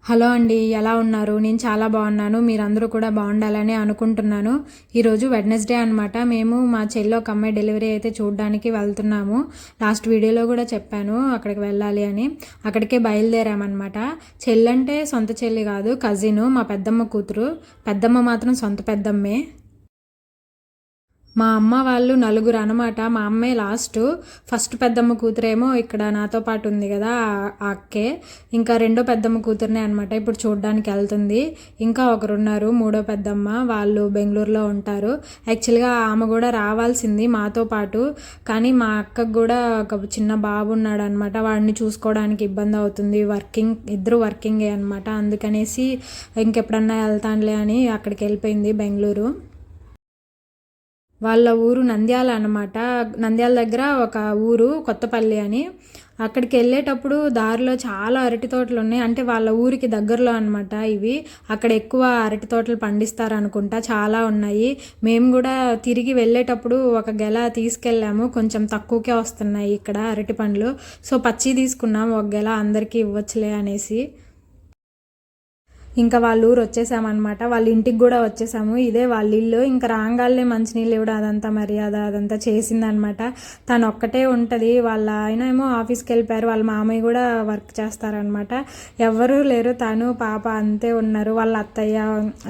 Hello అండి, ఎలా ఉన్నారు? నేను చాలా బాగున్నాను. మీరందరూ కూడా బాగుండాలని అనుకుంటున్నాను. ఈరోజు వెడ్నెస్డే అనమాట. మేము మా చెల్లి ఒక అమ్మాయి డెలివరీ అయితే చూడడానికి వెళ్తున్నాము. లాస్ట్ వీడియోలో కూడా చెప్పాను అక్కడికి వెళ్ళాలి అని. అక్కడికే బయలుదేరామన్నమాట. చెల్లి అంటే సొంత చెల్లి కాదు, కజిన్, మా పెద్దమ్మ కూతురు. పెద్దమ్మ మాత్రం సొంత పెద్దమ్మే. మా అమ్మ వాళ్ళు నలుగురు అనమాట. మా అమ్మే లాస్ట్. ఫస్ట్ పెద్దమ్మ కూతురేమో ఇక్కడ నాతో పాటు ఉంది కదా, ఆ అక్కే. ఇంకా రెండో పెద్దమ్మ కూతురునే అనమాట ఇప్పుడు చూడడానికి వెళ్తుంది. ఇంకా ఒకరున్నారు, మూడో పెద్దమ్మ, వాళ్ళు బెంగళూరులో ఉంటారు. యాక్చువల్గా ఆమె కూడా రావాల్సింది మాతో పాటు, కానీ మా అక్కకు కూడా ఒక చిన్న బాబు ఉన్నాడు అనమాట. వాడిని చూసుకోవడానికి ఇబ్బంది అవుతుంది. ఇద్దరు వర్కింగే అనమాట. అందుకనేసి ఇంకెప్పుడన్నా వెళ్తానులే అని అక్కడికి వెళ్ళిపోయింది, బెంగళూరు. వాళ్ళ ఊరు నంద్యాల అనమాట. నంద్యాల దగ్గర ఒక ఊరు కొత్తపల్లి అని. అక్కడికి వెళ్ళేటప్పుడు దారిలో చాలా అరటి తోటలు ఉన్నాయి. అంటే వాళ్ళ ఊరికి దగ్గరలో అనమాట ఇవి. అక్కడ ఎక్కువ అరటి తోటలు పండిస్తారు అనుకుంటా, చాలా ఉన్నాయి. మేము కూడా తిరిగి వెళ్ళేటప్పుడు ఒక గెల తీసుకెళ్ళాము. కొంచెం తక్కువకే వస్తున్నాయి ఇక్కడ అరటి పండ్లు. సో పచ్చి తీసుకున్నాము ఒక గెల, అందరికీ ఇవ్వచ్చులే అనేసి. ఇంకా వాళ్ళ ఊరు వచ్చేసామన్నమాట. వాళ్ళ ఇంటికి కూడా వచ్చేసాము. ఇదే వాళ్ళ ఇల్లు. ఇంకా రాగాలనే మంచినీళ్ళు ఇవ్వడం అదంతా మర్యాద అదంతా చేసిందనమాట. తను ఒక్కటే ఉంటుంది. వాళ్ళ ఆయన ఏమో ఆఫీస్కి వెళ్ళిపోయారు. వాళ్ళ మామయ్య కూడా వర్క్ చేస్తారనమాట. ఎవరూ లేరు, తను పాప అంతే ఉన్నారు. వాళ్ళ అత్తయ్య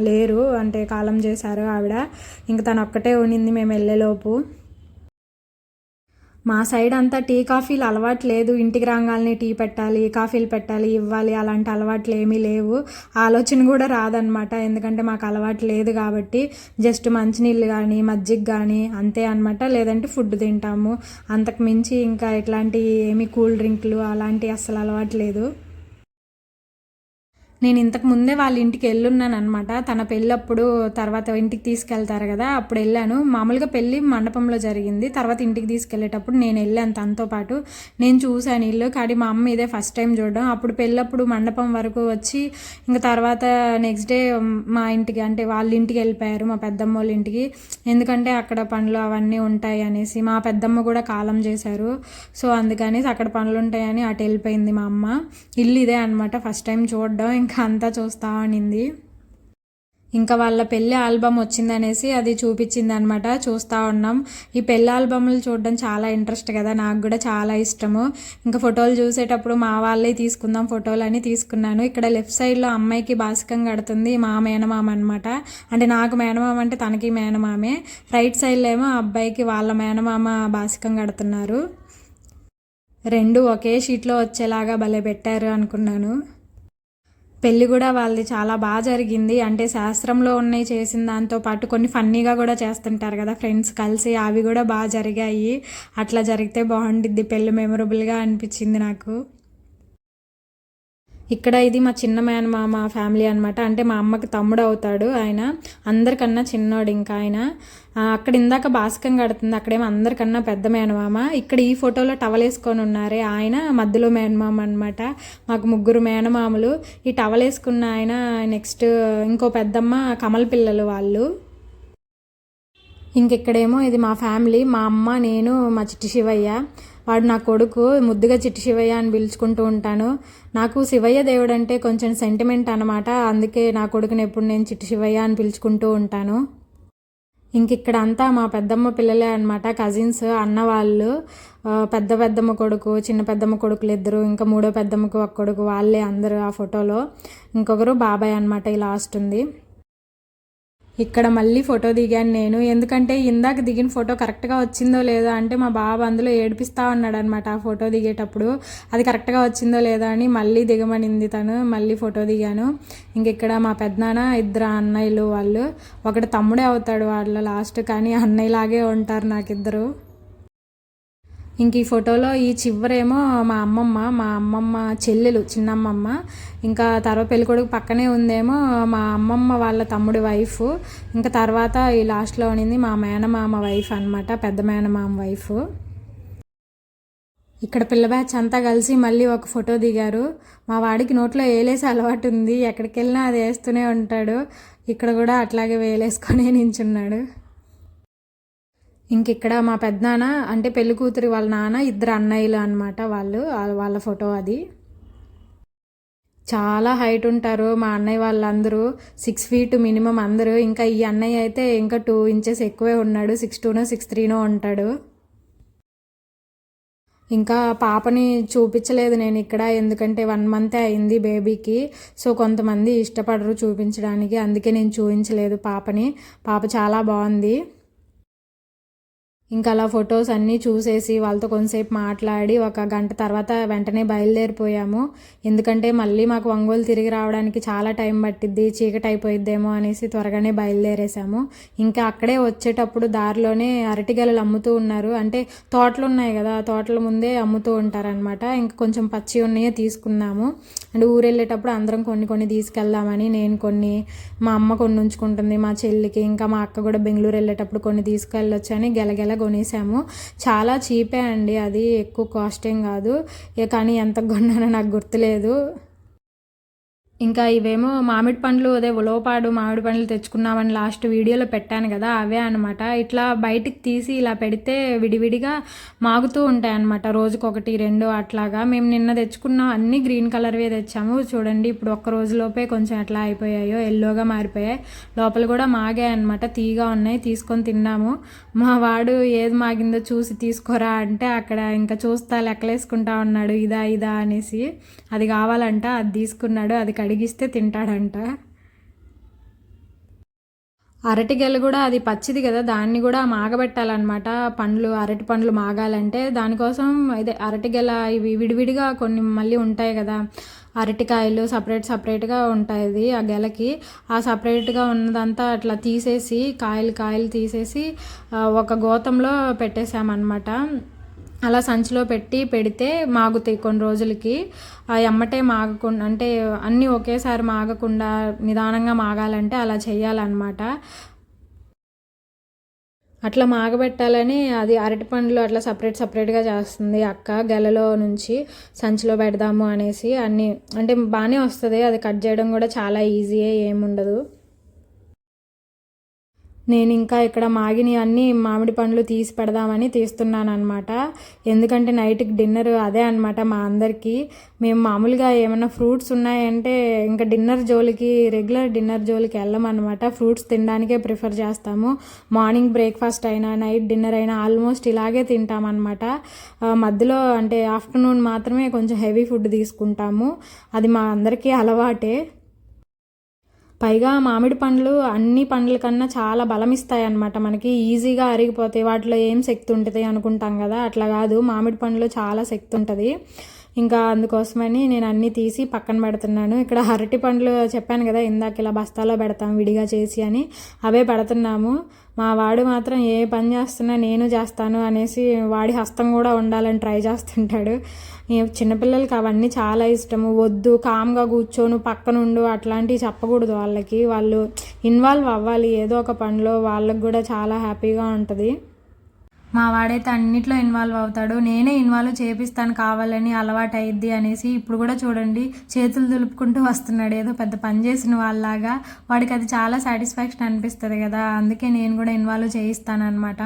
లేరు, అంటే కాలం చేశారు ఆవిడ. ఇంకా తను ఒక్కటే ఉండింది మేము వెళ్ళేలోపు. మా సైడ్ అంతా టీ కాఫీలు అలవాటు లేదు. ఇంటికి రాగాలని టీ పెట్టాలి, కాఫీలు పెట్టాలి, ఇవ్వాలి, అలాంటి అలవాట్లు ఏమీ లేవు. ఆలోచన కూడా రాదనమాట. ఎందుకంటే మాకు అలవాటు లేదు కాబట్టి. జస్ట్ మంచినీళ్ళు కానీ మజ్జిగ కానీ అంతే అనమాట. లేదంటే ఫుడ్ తింటాము. అంతకు మించి ఇంకా ఇట్లాంటి ఏమీ కూల్ డ్రింక్లు అలాంటివి అస్సలు అలవాటు లేదు. నేను ఇంతకు ముందే వాళ్ళ ఇంటికి వెళ్ళున్నాను అనమాట. తన పెళ్ళప్పుడు తర్వాత ఇంటికి తీసుకెళ్తారు కదా, అప్పుడు వెళ్ళాను. మామూలుగా పెళ్ళి మండపంలో జరిగింది. తర్వాత ఇంటికి తీసుకెళ్లేటప్పుడు నేను వెళ్ళాను తనతో పాటు. నేను చూశాను ఇల్లు. కానీ మా అమ్మ ఇదే ఫస్ట్ టైం చూడడం. అప్పుడు పెళ్ళప్పుడు మండపం వరకు వచ్చి ఇంకా తర్వాత నెక్స్ట్ డే మా ఇంటికి, అంటే వాళ్ళ ఇంటికి వెళ్ళిపోయారు, మా పెద్దమ్మ వాళ్ళ ఇంటికి. ఎందుకంటే అక్కడ పనులు అవన్నీ ఉంటాయి అనేసి. మా పెద్దమ్మ కూడా కాలం చేశారు. సో అందుకనేసి అక్కడ పనులు ఉంటాయని అటు వెళ్ళిపోయింది మా అమ్మ. ఇల్లు ఇదే అనమాట, ఫస్ట్ టైం చూడడం. ఇంకా అంతా చూస్తా అనింది. ఇంకా వాళ్ళ పెళ్ళి ఆల్బమ్ వచ్చిందనేసి అది చూపించింది అనమాట. చూస్తూ ఉన్నాం. ఈ పెళ్ళి ఆల్బమ్లు చూడడం చాలా ఇంట్రెస్ట్ కదా, నాకు కూడా చాలా ఇష్టము. ఇంకా ఫోటోలు చూసేటప్పుడు మా వాళ్ళే తీసుకుందాం ఫోటోలు అని తీసుకున్నాను. ఇక్కడ లెఫ్ట్ సైడ్లో అమ్మాయికి బాసికం కడుతుంది మా మేనమామ అనమాట. అంటే నాకు మేనమామ అంటే తనకి మేనమామే. రైట్ సైడ్లో ఏమో అబ్బాయికి వాళ్ళ మేనమామ బాసికం కడుతున్నారు. రెండు ఒకే షీట్లో వచ్చేలాగా భలే పెట్టారు అనుకున్నాను. పెళ్ళి కూడా వాళ్ళది చాలా బాగా జరిగింది. అంటే శాస్త్రంలో ఉన్నాయి చేసిన దాంతో పాటు కొన్ని ఫన్నీగా కూడా చేస్తుంటారు కదా ఫ్రెండ్స్ కలిసి, అవి కూడా బాగా జరిగాయి. అట్లా జరిగితే బాగుండిద్ది పెళ్ళి, మెమొరబుల్గా అనిపించింది నాకు. ఇక్కడ ఇది మా చిన్న మేనమామ ఫ్యామిలీ అనమాట. అంటే మా అమ్మకి తమ్ముడు అవుతాడు ఆయన. అందరికన్నా చిన్నోడు ఇంకా ఆయన. అక్కడ ఇందాక బాసికం కడుతుంది, అక్కడేమో అందరికన్నా పెద్ద మేనమామ. ఇక్కడ ఈ ఫోటోలో టవల్ వేసుకొని ఉన్నారే ఆయన మధ్యలో మేనమామ అనమాట. మాకు ముగ్గురు మేనమామలు. ఈ టవల్ వేసుకున్న ఆయన నెక్స్ట్ ఇంకో పెద్దమ్మ కమల పిల్లలు వాళ్ళు. ఇంకెక్కడేమో ఇది మా ఫ్యామిలీ, మా అమ్మ, నేను, మా చిట్టి శివయ్య. వాడు నా కొడుకు. ముద్దుగా చిట్టి శివయ్య అని పిలుచుకుంటూ ఉంటాను. నాకు శివయ్య దేవుడు అంటే కొంచెం సెంటిమెంట్ అనమాట. అందుకే నా కొడుకుని ఎప్పుడు నేను చిట్టి శివయ్య అని పిలుచుకుంటూ ఉంటాను. ఇక్కడ అంతా మా పెద్దమ్మ పిల్లలే అనమాట, కజిన్స్, అన్న వాళ్ళు. పెద్ద పెద్దమ్మ కొడుకు, చిన్న పెద్దమ్మ కొడుకులు ఇద్దరు, ఇంకా మూడో పెద్దమ్మకు ఒక కొడుకు, వాళ్ళే అందరూ ఆ ఫోటోలో. ఇంకొకరు బాబాయ్ అనమాట, ఈ లాస్ట్ ఉంది. ఇక్కడ మళ్ళీ ఫోటో దిగాను నేను. ఎందుకంటే ఇందాక దిగిన ఫోటో కరెక్ట్గా వచ్చిందో లేదో, అంటే మా బాబు అందులో ఏడిపిస్తూ ఉన్నాడు అనమాట ఆ ఫోటో దిగేటప్పుడు. అది కరెక్ట్గా వచ్చిందో లేదో అని మళ్ళీ దిగమనింది తను. మళ్ళీ ఫోటో దిగాను. ఇక్కడ మా పెద్దనాన్న, ఇద్దరు అన్నయ్యలు, వాళ్ళు ఒకటి తమ్ముడే అవుతాడు వాళ్ళ లాస్ట్, కానీ అన్నయ్యలాగే ఉంటారు నాకిద్దరు. ఈ ఫోటోలో ఈ చివరేమో మా అమ్మమ్మ చెల్లెలు, చిన్నమ్మమ్మ. ఇంకా తర్వాత పెళ్ళికొడుకు పక్కనే ఉందేమో మా అమ్మమ్మ వాళ్ళ తమ్ముడి వైఫ్. ఇంకా తర్వాత ఈ లాస్ట్లో ఉన్నింది మా మేనమామ వైఫ్ అనమాట, పెద్ద మేనమామ వైఫ్. ఇక్కడ పిల్ల బ్యాచ్ అంతా కలిసి మళ్ళీ ఒక ఫోటో దిగారు. మా వాడికి నోట్లో వేలేసి అలవాటు ఉంది, ఎక్కడికి వెళ్ళినా అది వేస్తూనే ఉంటాడు. ఇక్కడ కూడా అట్లాగే వేలేసుకొని నించున్నాడు. ఇక్కడ మా పెద్దనాన్న, అంటే పెళ్లి కూతురి వాళ్ళ నాన్న, ఇద్దరు అన్నయ్యలు అనమాట వాళ్ళు, వాళ్ళ ఫోటో అది. చాలా హైట్ ఉంటారు మా అన్నయ్య వాళ్ళందరూ, 6 ఫీట్ మినిమం అందరూ. ఇంకా ఈ అన్నయ్య అయితే ఇంకా 2 ఇంచెస్ ఎక్కువే ఉన్నాడు, 6'2" 6'3" ఉంటాడు. ఇంకా పాపని చూపించలేదు నేను ఇక్కడ, ఎందుకంటే 1 మంతే అయింది బేబీకి. సో కొంతమంది ఇష్టపడరు చూపించడానికి, అందుకే నేను చూపించలేదు పాపని. పాప చాలా బాగుంది. ఇంకా అలా ఫొటోస్ అన్నీ చూసేసి వాళ్ళతో కొంతసేపు మాట్లాడి 1 గంట తర్వాత వెంటనే బయలుదేరిపోయాము. ఎందుకంటే మళ్ళీ మాకు ఒంగోలు తిరిగి రావడానికి చాలా టైం పట్టిద్ది, చీకటి అయిపోయిద్దేమో అనేసి త్వరగానే బయలుదేరేసాము. ఇంకా అక్కడే వచ్చేటప్పుడు దారిలోనే అరటిగెలలు అమ్ముతూ ఉన్నారు. అంటే తోటలు ఉన్నాయి కదా, తోటల ముందే అమ్ముతూ ఉంటారనమాట. ఇంకా కొంచెం పచ్చి ఉన్నాయో తీసుకున్నాము. అండ్ ఊరు వెళ్ళేటప్పుడు అందరం కొన్ని కొన్ని తీసుకెళ్దామని నేను కొన్ని, మా అమ్మ కొన్ని ఉంచుకుంటుంది, మా చెల్లికి, ఇంకా మా అక్క కూడా బెంగళూరు వెళ్ళేటప్పుడు కొన్ని తీసుకెళ్ళొచ్చని గెలగెల కొనేసాము. చాలా చీపే అండి, అది ఎక్కువ కాస్ట్ ఏం కాదు. కానీ ఎంత కొన్నానో నాకు గుర్తులేదు. ఇంకా ఇవేమో మామిడి పండ్లు, అదే ఉలవపాడు మామిడి పండ్లు తెచ్చుకున్నామని లాస్ట్ వీడియోలో పెట్టాను కదా, అవే అనమాట. ఇట్లా బయటికి తీసి ఇలా పెడితే విడివిడిగా మాగుతూ ఉంటాయి అనమాట, రోజుకొకటి 2 అట్లాగా. మేము నిన్న తెచ్చుకున్నాం, అన్నీ గ్రీన్ కలర్వే తెచ్చాము. చూడండి ఇప్పుడు ఒక్క రోజులోపే కొంచెం ఎట్లా అయిపోయాయో, ఎల్లోగా మారిపోయాయి. లోపల కూడా మాగాయి అనమాట, తీగా ఉన్నాయి. తీసుకొని తిన్నాము. మా వాడు ఏది మాగిందో చూసి తీసుకోరా అంటే అక్కడ ఇంకా చూస్తా లెక్కలేసుకుంటా ఉన్నాడు, ఇదా ఇదా అనేసి. అది కావాలంట, అది తీసుకున్నాడు. అది కడిగిస్తే తింటాడంట. అరటిగెల కూడా అది పచ్చిది కదా, దాన్ని కూడా మాగబెట్టాలన్నమాట. పండ్లు, అరటి పండ్లు మాగాలంటే దానికోసం ఇదే అరటిగెల ఇవి విడివిడిగా కొన్ని మళ్ళీ ఉంటాయి కదా, అరటికాయలు సపరేట్గా ఉంటుంది ఆ గెలకి. ఆ సపరేట్గా ఉన్నదంతా అట్లా తీసేసి కాయలు తీసేసి ఒక గోతంలో పెట్టేసామన్నమాట. అలా సంచిలో పెడితే మాగుతాయి కొన్ని రోజులకి. ఎమ్మటే మాగకుండా, అంటే అన్నీ ఒకేసారి మాగకుండా నిదానంగా మాగాలంటే అలా చేయాలన్నమాట. అట్లా మాగబెట్టాలని అది అరటిపండ్లు అట్లా సపరేట్గా చేస్తుంది అక్క. గెలలో నుంచి సంచిలో పెడదాము అనేసి అన్నీ, అంటే బాగానే వస్తుంది. అది కట్ చేయడం కూడా చాలా ఈజీయే, ఏముండదు. నేను ఇంకా ఇక్కడ మాగిని అన్నీ మామిడి పండ్లు తీసి పెడదామని తీస్తున్నాను అనమాట. ఎందుకంటే నైట్కి డిన్నర్ అదే అనమాట మా అందరికీ. మేము మామూలుగా ఏమైనా ఫ్రూట్స్ ఉన్నాయంటే ఇంకా రెగ్యులర్ డిన్నర్ జోలికి వెళ్ళమన్నమాట. ఫ్రూట్స్ తినడానికే ప్రిఫర్ చేస్తాము. మార్నింగ్ బ్రేక్ఫాస్ట్ అయినా నైట్ డిన్నర్ అయినా ఆల్మోస్ట్ ఇలాగే తింటామన్నమాట. మధ్యలో అంటే ఆఫ్టర్నూన్ మాత్రమే కొంచెం హెవీ ఫుడ్ తీసుకుంటాము, అది మా అందరికీ అలవాటే. పైగా మామిడి పండ్లు అన్ని పండ్ల కన్నా చాలా బలం ఇస్తాయి అన్నమాట, మనకి ఈజీగా అరిగిపోతాయి. వాటిలో ఏం శక్తి ఉంటుంది అనుకుంటాం కదా, అట్లా కాదు, మామిడి పండ్లు చాలా శక్తి ఉంటుంది. ఇంకా అందుకోసమని నేను అన్నీ తీసి పక్కన పెడుతున్నాను. ఇక్కడ అరటి పండ్లు చెప్పాను కదా ఇందాక, ఇలా బస్తాలో పెడతాం విడిగా చేసి అని, అవే పెడుతున్నాము. మా వాడు మాత్రం ఏ పని చేస్తున్నా నేను చేస్తాను అనేసి వాడి హస్తం కూడా ఉండాలని ట్రై చేస్తుంటాడు. చిన్నపిల్లలకి అవన్నీ చాలా ఇష్టము. వద్దు, కామ్గా కూర్చోను, పక్కనుండు అట్లాంటివి చెప్పకూడదు వాళ్ళకి. వాళ్ళు ఇన్వాల్వ్ అవ్వాలి ఏదో ఒక పనిలో, వాళ్ళకి కూడా చాలా హ్యాపీగా ఉంటుంది. మా వాడైతే అన్నిట్లో ఇన్వాల్వ్ అవుతాడు, నేనే ఇన్వాల్వ్ చేపిస్తాను కావాలని, అలవాటు అయ్యిద్ది అనేసి. ఇప్పుడు కూడా చూడండి చేతులు దులుపుకుంటూ వస్తున్నాడు ఏదో పెద్ద పని చేసిన వాళ్ళలాగా. వాడికి అది చాలా సాటిస్ఫాక్షన్ అనిపిస్తుంది కదా, అందుకే నేను కూడా ఇన్వాల్వ్ చేయిస్తాను అనమాట.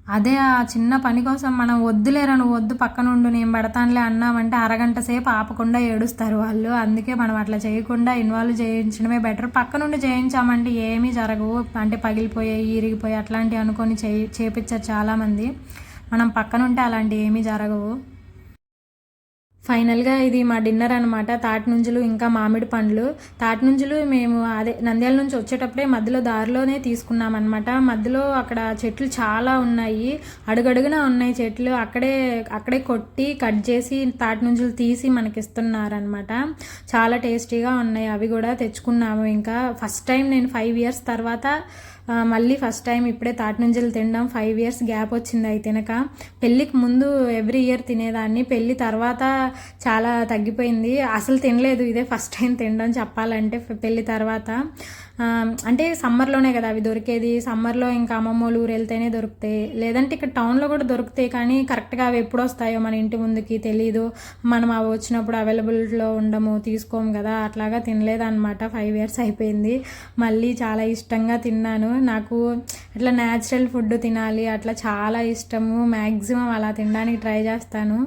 అదే ఆ చిన్న పని కోసం మనం వద్దులేరా, నువ్వు వద్దు పక్కనుండు నేను పెడతానులే అన్నామంటే అరగంట సేపు ఆపకుండా ఏడుస్తారు వాళ్ళు. అందుకే మనం అట్లా చేయకుండా ఇన్వాల్వ్ చేయించడమే బెటర్. పక్కనుండి చేయించామంటే ఏమీ జరగవు, అంటే పగిలిపోయాయి, ఇరిగిపోయి అట్లాంటివి అనుకొని చేపించారు చాలామంది. మనం పక్కనుంటే అలాంటివి ఏమీ జరగవు. ఫైనల్గా ఇది మా డిన్నర్ అనమాట. తాటినుంజలు ఇంకా మామిడి పండ్లు. తాటినుంజలు మేము అదే నంద్యాల నుంచి వచ్చేటప్పుడే మధ్యలో దారిలోనే తీసుకున్నాం అనమాట. మధ్యలో అక్కడ చెట్లు చాలా ఉన్నాయి, అడుగడుగునా ఉన్నాయి చెట్లు. అక్కడే కొట్టి కట్ చేసి తాటినుంజలు తీసి మనకి ఇస్తున్నారనమాట. చాలా టేస్టీగా ఉన్నాయి, అవి కూడా తెచ్చుకున్నాము. ఇంకా ఫస్ట్ టైం నేను 5 years తర్వాత మళ్ళీ ఫస్ట్ టైం ఇప్పుడే తాటినుంజలు తినడం. 5 years గ్యాప్ వచ్చింది అవి తినక. పెళ్ళికి ముందు ఎవ్రీ ఇయర్ తినేదాన్ని, పెళ్ళి తర్వాత చాలా తగ్గిపోయింది, అసలు తినలేదు. ఇదే ఫస్ట్ టైం తినడం చెప్పాలంటే పెళ్ళి తర్వాత. అంటే సమ్మర్లోనే కదా అవి దొరికేది, సమ్మర్లో ఇంకా అమ్మమ్మోళ్ళు ఊరు వెళ్తేనే దొరుకుతాయి, లేదంటే ఇక్కడ టౌన్లో కూడా దొరుకుతాయి. కానీ కరెక్ట్గా అవి ఎప్పుడు వస్తాయో మన ఇంటి ముందుకి తెలీదు, మనం అవి వచ్చినప్పుడు అవైలబిలిటీలో ఉండము, తీసుకోము కదా, అట్లాగా తినలేదన్నమాట. 5 years అయిపోయింది. మళ్ళీ చాలా ఇష్టంగా తిన్నాను. నాకు అట్లా న్యాచురల్ ఫుడ్ తినాలి అట్లా చాలా ఇష్టము, మ్యాక్సిమం అలా తినడానికి ట్రై చేస్తాను.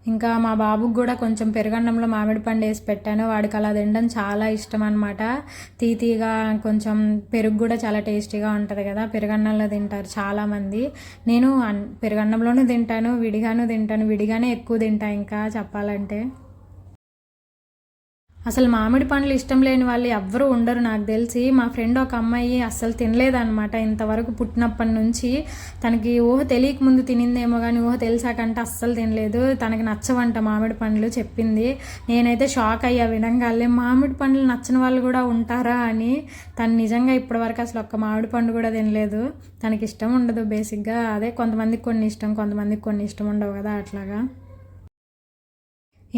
ఇంకా మా బాబుకి కూడా కొంచెం పెరుగన్నంలో మామిడి పండు వేసి పెట్టాను. వాడికి అలా తినడం చాలా ఇష్టం అనమాట. తీతీగా కొంచెం పెరుగు కూడా చాలా టేస్టీగా ఉంటుంది కదా, పెరుగన్నంలో తింటారు చాలామంది. నేను పెరుగన్నంలోనూ తింటాను, విడిగాను తింటాను. విడిగానే ఎక్కువ తింటా ఇంకా చెప్పాలంటే. అసలు మామిడి పండ్లు ఇష్టం లేని వాళ్ళు ఎవ్వరూ ఉండరు నాకు తెలిసి. మా ఫ్రెండ్ ఒక అమ్మాయి అస్సలు తినలేదన్నమాట ఇంతవరకు పుట్టినప్పటి నుంచి. తనకి ఊహ తెలియక ముందు తినిందేమో కానీ ఊహ తెలిసాకంటే అస్సలు తినలేదు. తనకి నచ్చవంట మామిడి పండ్లు చెప్పింది. నేనైతే షాక్ అయ్యా వినంగానే, మామిడి పండ్లు నచ్చని వాళ్ళు కూడా ఉంటారా అని. తను నిజంగా ఇప్పటివరకు అసలు ఒక్క మామిడి పండు కూడా తినలేదు. తనకి ఇష్టం ఉండదు బేసిక్గా. అదే కొంతమందికి కొన్ని ఇష్టం, కొంతమందికి కొన్ని ఇష్టం ఉండవు కదా, అట్లాగా.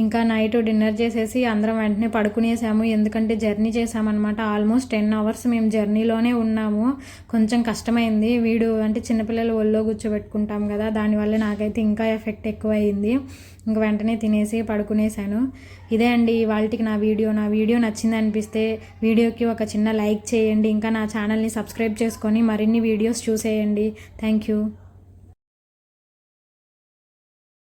ఇంకా నైట్ డిన్నర్ చేసేసి అందరం వెంటనే పడుకునేసాము. ఎందుకంటే జర్నీ చేసామన్నమాట. ఆల్మోస్ట్ 10 అవర్స్ మేము జర్నీలోనే ఉన్నాము. కొంచెం కష్టమైంది. వీడు అంటే చిన్నపిల్లలు ఒళ్ళో కూర్చోబెట్టుకుంటాం కదా, దానివల్ల నాకైతే ఇంకా ఎఫెక్ట్ ఎక్కువ అయింది. ఇంక వెంటనే తినేసి పడుకునేసాను. ఇదే అండి ఇవాళకి నా వీడియో నచ్చింది అనిపిస్తే వీడియోకి ఒక చిన్న లైక్ చేయండి. ఇంకా నా ఛానల్ని సబ్స్క్రైబ్ చేసుకొని మరిన్ని వీడియోస్ చూసేయండి. Thank you.